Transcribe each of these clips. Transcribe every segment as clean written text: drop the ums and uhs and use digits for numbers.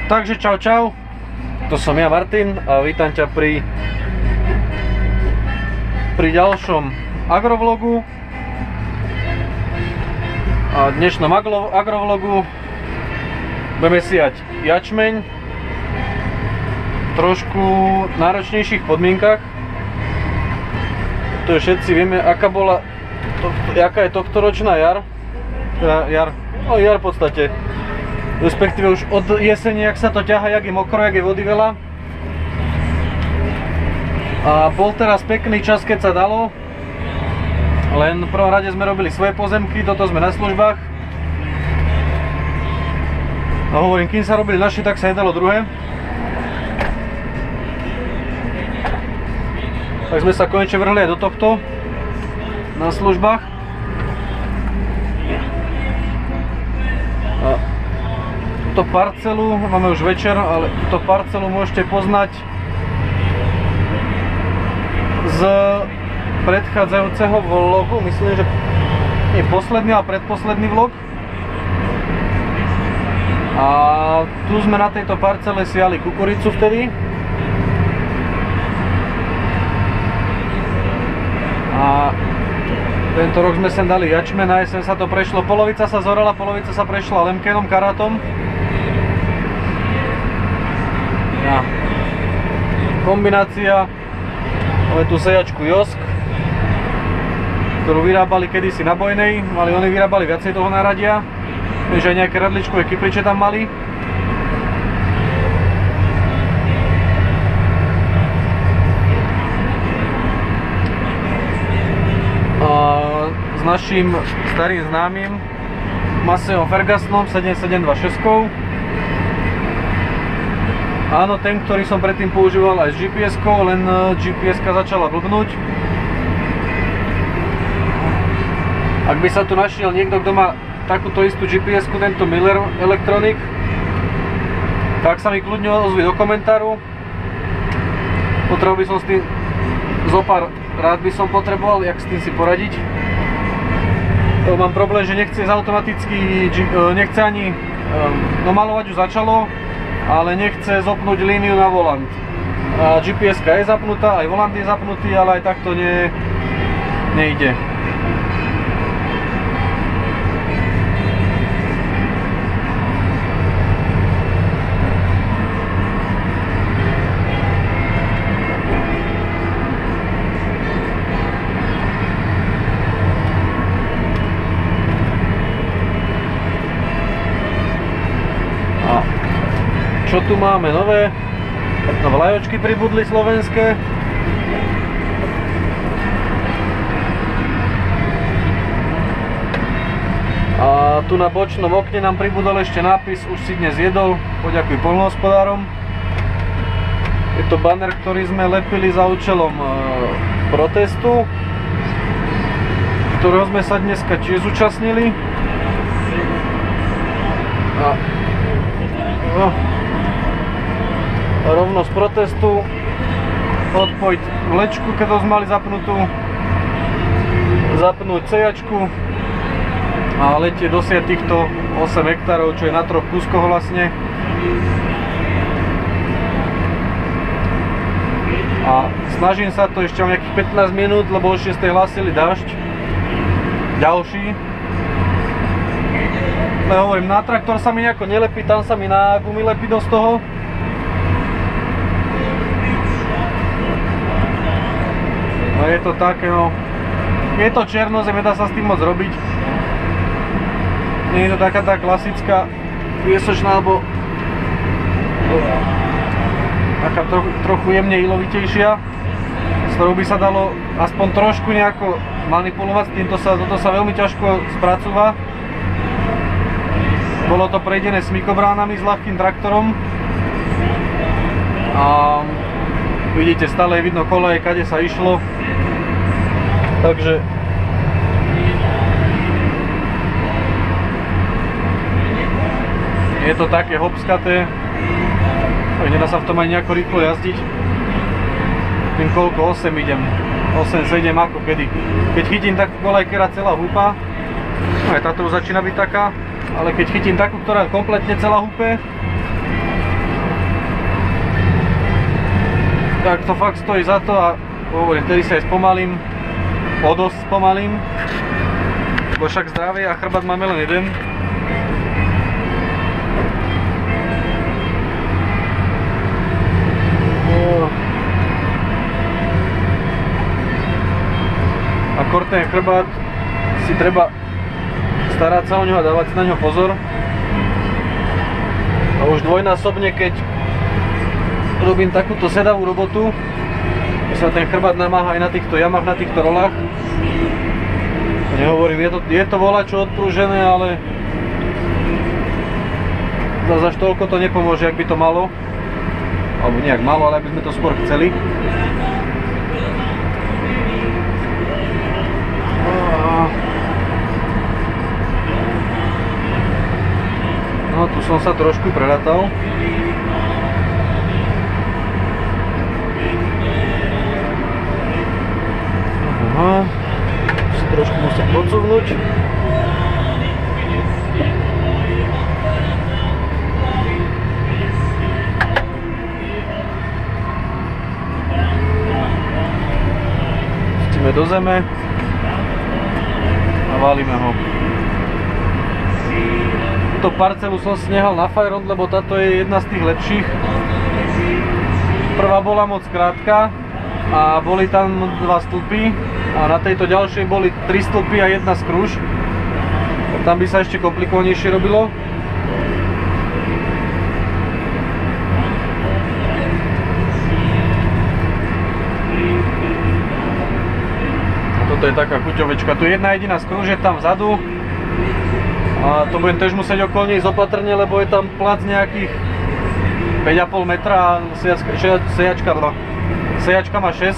Takže čau, to som ja Martin a vítam ťa pri ďalšom agrovlogu. A v dnešnom agrovlogu budeme siať jačmeň v trošku náročnejších podmienkach. To všetci vieme, aká je tohtoročná jar. Jar v podstate. Respektíve už od jesene, jak sa to ťaha, jak je mokro, jak je vody veľa. A bol teraz pekný čas, keď sa dalo. Len v prvom rade sme robili svoje pozemky, toto sme na službách. A hovorím, kým sa robili naši, tak sa nedalo druhé. Tak sme sa konečne vrhli aj do tohto na službách. A túto parcelu, máme už večer, ale túto parcelu môžete poznať z predchádzajúceho vlogu, myslím, že nie posledný, ale predposledný vlog. A tu sme na tejto parcele siali kukuricu vtedy. A tento rok sme sem dali jačmeň, na jeseň sa to prešlo, polovica sa zorala, polovica sa prešla lemkenom, karátom. A kombinácia, máme tu sejačku Josk, ktorú vyrábali kedysi na Bojnej, ale oni vyrábali viacej toho náradia, že aj nejaké radličkové kypriče tam mali. S naším starým známym Masseyom Fergusonom 772.6. Áno, ten, ktorý som predtým používal aj s GPS-kou, len GPS-ka začala blbnúť. Ak by sa tu našiel niekto, kto má takúto istú GPS-ku, tento Miller Electronic, tak sa mi kľudne ozví do komentáru. Potreboval by som s tým zopár rád by som potreboval, jak s tým si poradiť. Mám problém, že nechce automaticky, nechce ani domalovať, už začalo, ale nechce zopnúť líniu na volant. GPS-ka je zapnutá, aj volant je zapnutý, ale aj takto nejde. Čo tu máme nové? No, vlajočky pribudli slovenské. A tu na bočnom okne nám pribudol ešte nápis Už si dnes jedol, poďakuj poľnohospodárom. Je to banner, ktorý sme lepili za účelom protestu, ktorého sme sa dneska tiež zúčastnili. Rovno z protestu odpojiť vlečku, keď sme mali zapnúť sejačku a letieť dosiať týchto 8 hektárov, čo je na 3 kúskoch vlastne. A snažím sa to ešte o nejakých 15 minút, lebo o 6 hlásili dážď ďalší. Ale hovorím, na traktor sa mi nejako nelepí, tam sa mi na gumy lepí dosť toho. No je to také, no, je to černozem, nedá sa s tým moc robiť. Nie je to taká tá klasická piesočná, alebo taká trochu jemne ilovitejšia, s ktorou by sa dalo aspoň trošku nejako manipulovať, toto sa veľmi ťažko spracúva. Bolo to prejdené smykobránami s ľahkým traktorom. A vidíte, stále je vidno koleje, kade sa išlo. Takže je to také hopskaté. Nedá sa v tom aj nejako rýchlo jazdiť. Tým koľko? 8 idem. 8-7 ako kedy. Keď chytím takú kolejkera celá húpa, no aj táto už začína byť taká, ale keď chytím takú, ktorá kompletne celá húpe, tak to fakt stojí za to a hovorím, vtedy sa aj spomalím, o dosť spomalím, lebo však zdravie a chrbát máme len jeden. Akor ten chrbát si treba starať sa o ňo a dávať si na ňo pozor. A už dvojnásobne, keď robím takúto sedavú robotu, sa ten chrbát namáha aj na týchto jamách, na týchto rolách. Nehovorím, je to voľačo odprúžené, ale zase až toľko to nepomôže, ak by to malo. Alebo nejak malo, ale aby sme to skôr chceli. No, tu som sa trošku prerátal. Aha, si trošku musím podsúvnuť. Pustíme do zeme a válime ho. Túto parcelu som si nehal na Fajrond, lebo táto je jedna z tých lepších. Prvá bola moc krátka a boli tam 2 stĺpy a na tejto ďalšej boli 3 stĺpy a 1 skruž. Tam by sa ešte komplikovanejšie robilo. A toto je taká chuťovečka. Tu je jedna jediná skruž, je tam vzadu. A to budem tiež musieť okolo nej zopatrne, lebo je tam plac nejakých 5,5 metra a sejačka má 6.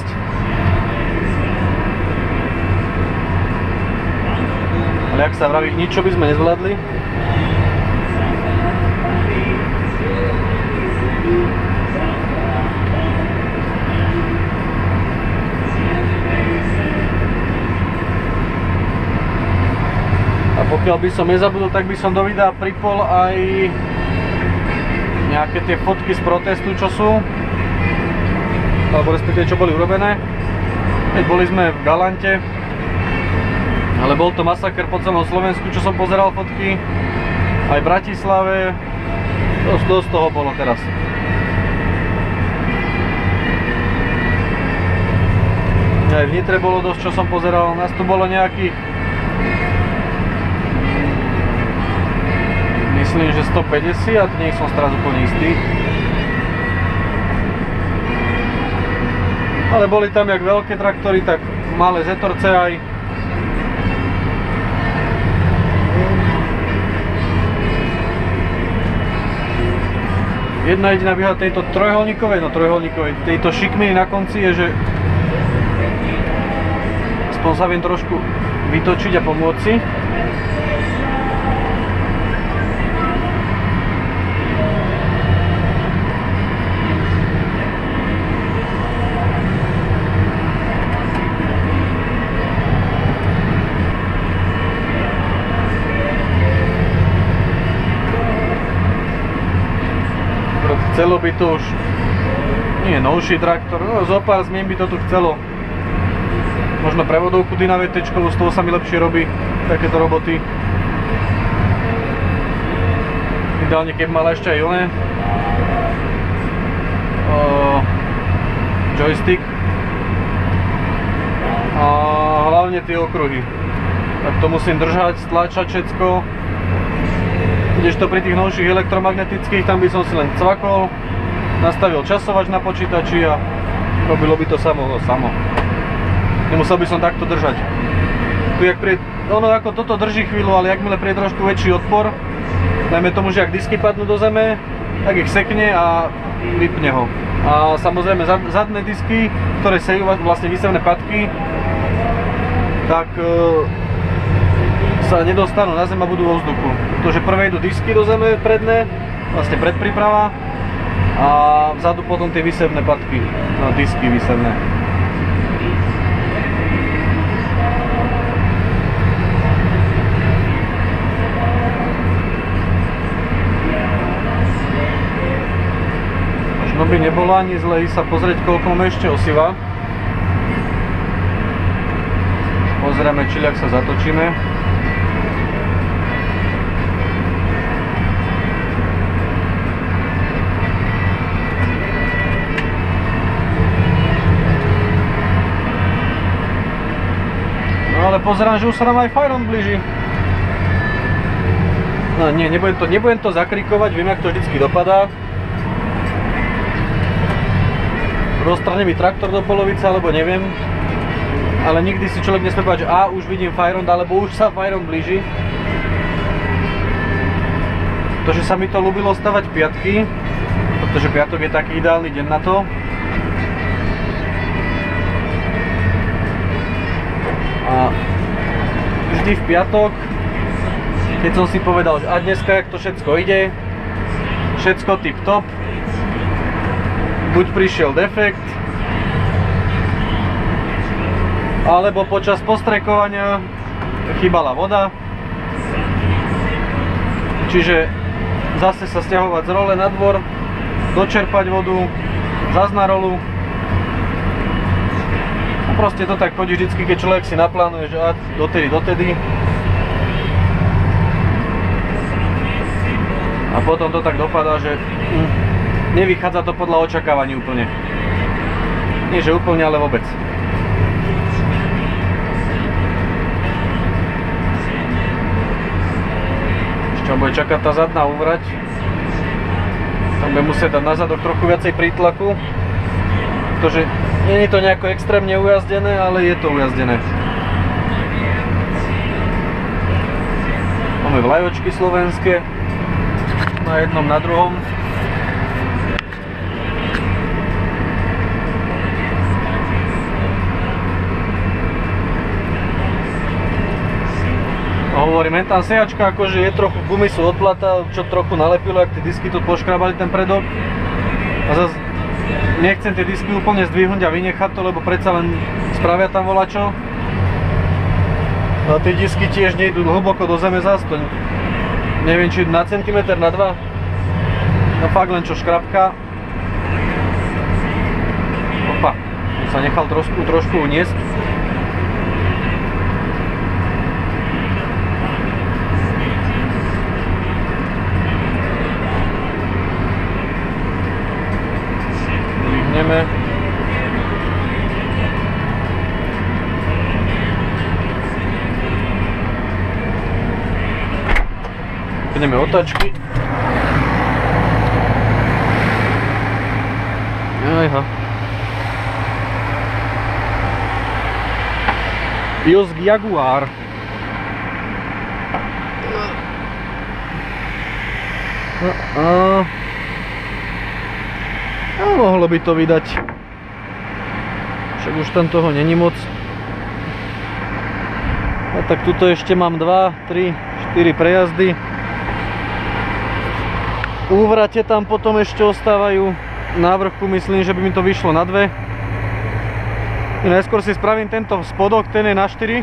Ale jak sa vraví, nič, čo by sme nezvládli. A pokiaľ by som nezabudol, tak by som do videa pripol aj nejaké tie fotky z protestu, čo sú, alebo respektíve čo boli urobené. Keď boli sme v Galante, ale bol to masaker po celom Slovensku, čo som pozeral fotky, aj v Bratislave, dosť toho bolo teraz. Aj v Nitre bolo dosť, čo som pozeral, nás tu bolo nejakých, myslím, že 150, nie som teraz úplne istý. Ale boli tam jak veľké traktory, tak malé zetorce aj. Jedna jediná výhoda tejto trojholníkovej, tejto šikminy na konci je, že aspoň sa viem trošku vytočiť a pomôcť si. Chcelo by to už, nie novší traktor, no zo pár zmien by to tu chcelo. Možno prevodovku dynavetečkovú, z toho sa mi lepšie robí takéto roboty. Ideálne keby mala ešte aj oné joystick a hlavne tie okruhy. Tak to musím držať, stlačať všetko. Kdežto pri tých novších elektromagnetických, tam by som si len cvakol, nastavil časovač na počítači a robilo by to samo. Nemusel by som takto držať. Tu jak ono ako toto drží chvíľu, ale jakmile príde trošku väčší odpor, dajme tomu, že ak disky padnú do zeme, tak ich sekne a vypne ho. A samozrejme zadné disky, ktoré sejú vlastne výsevné padky, tak sa nedostanú na zem a budú vo vzduchu. Pretože prvé idú disky do zeme predné, vlastne predpríprava, a vzadu potom tie výsevné padky, no disky výsevné. Možno by nebolo ani zle sa pozrieť, koľko máme ešte osiva. Pozrieme, či ak sa zatočíme. No ale pozerám, že už sa nám aj Firon blíži. No nie, nebudem to zakrikovať, viem, jak to vždycky dopadá. Roztrhne mi traktor do polovice, alebo neviem. Ale nikdy si človek nesmie povedať, že už vidím Firon, alebo už sa Firon blíži. To, že sa mi to ľúbilo stavať piatky, pretože piatok je taký ideálny deň na to. A vždy v piatok, keď som si povedal, že dneska, jak to všetko ide, všetko tip top, buď prišiel defekt, alebo počas postrekovania chýbala voda, čiže zase sa stiahovať z role na dvor, dočerpať vodu, zas na rolu. A proste to tak chodí vždycky, keď človek si naplánuje, že dotedy. A potom to tak dopadá, že nevychádza to podľa očakávaní úplne. Nie, že úplne, ale vôbec. Ešte bude čakať tá zadná úvrať. Tam bude musieť dať na zadok trochu viacej prítlaku. Pretože nie je to nejako extrémne ujazdené, ale je to ujazdené. Máme vlajočky slovenské. Na jednom, na druhom. A hovorím, tam sejačka akože je trochu gumisu odplata, čo trochu nalepilo, ak tie disky tu poškrabali ten predok. A zase nechcem tie disky úplne zdvihnúť a vynechať to, lebo predsa len spravia tam volačo. A tie disky tiež nejdú hlboko do zeme zase, to neviem, či na centimeter, na 2. No fakt len čo škrabka. Opa, sa nechal trošku uniesť. Vyhneme. Pneme otačky. Ajha. Kiosk Jaguar. Mohlo by to vydať. Však už tam toho není moc. A tak tuto ešte mám 2, 3, 4 prejazdy. Úvrate tam potom ešte ostávajú. Na vrchu myslím, že by mi to vyšlo na 2. Najskôr si spravím tento spodok, ten je na 4.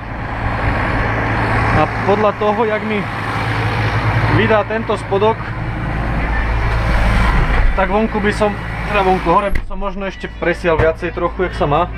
A podľa toho, jak mi vydá tento spodok, tak vonku by som, teda vonku hore by som možno ešte presial viacej trochu, jak sa má.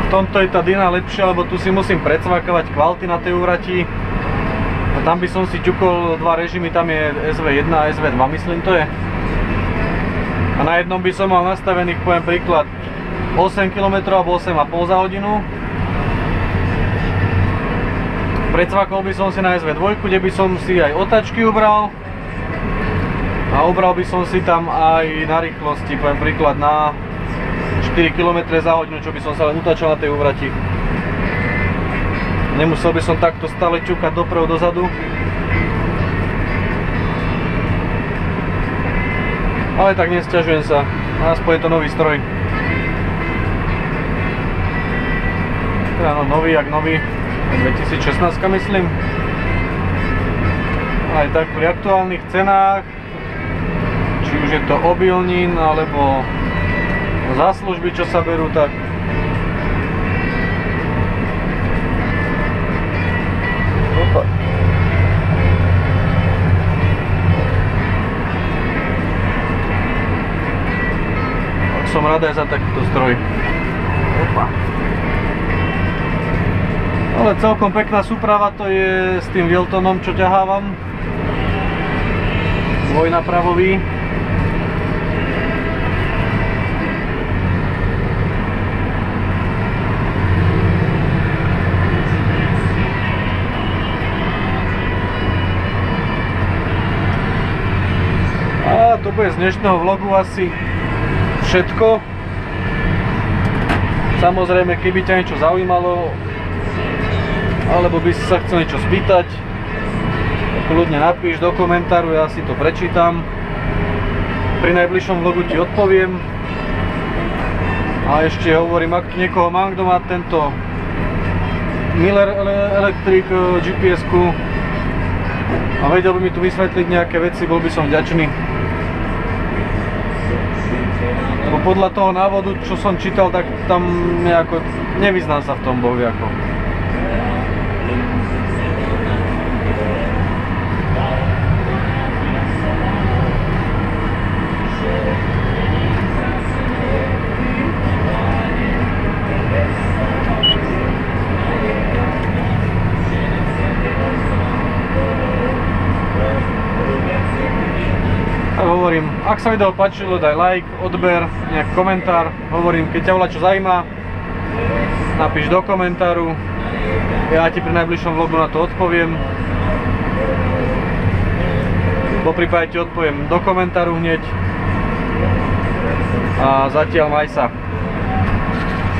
V tomto je tá Dyna lepšia, lebo tu si musím predsvakovať kvality na tej úvrati. A tam by som si ťukol 2 režimy, tam je SV1 a SV2, myslím to je. A na jednom by som mal nastavených, poviem príklad, 8 km alebo 8,5 za hodinu. Predsvakol by som si na SV2, kde by som si aj otačky ubral. A ubral by som si tam aj na rýchlosti, poviem príklad, na 4 km za hodinu, čo by som sa len utáčal na tej úvrati. Nemusel by som takto stále ťukať dopredu, dozadu. Ale tak nesťažujem sa, aspoň je to nový stroj. Áno, nový jak nový, 2016 myslím. Aj tak pri aktuálnych cenách, či už je to obilnín alebo za služby, čo sa berú, tak opa. Som rád aj za takýto stroj. Opa. Ale celkom pekná súprava to je s tým Wiltonom, čo ťahávam. Dvojnapravový. A to bude z dnešného vlogu asi všetko. Samozrejme, keby ťa niečo zaujímalo, alebo by si sa chcel niečo spýtať, kľudne napíš do komentáru, ja si to prečítam. Pri najbližšom vlogu ti odpoviem. A ešte hovorím, ak tu niekoho mám, kto má tento Miller Electric GPS-ku a vedel by mi tu vysvetliť nejaké veci, bol by som vďačný. Lebo podľa toho návodu, čo som čítal, tak tam nejako nevyznám sa v tom bohviako. Hovorím, ak sa video páčilo, daj like, odber, nejaký komentár. Hovorím, keď ťa volá čo zaujíma, napíš do komentáru. Ja ti pri najbližšom vlogu na to odpoviem. Poprípade ti odpoviem do komentáru hneď. A zatiaľ maj sa.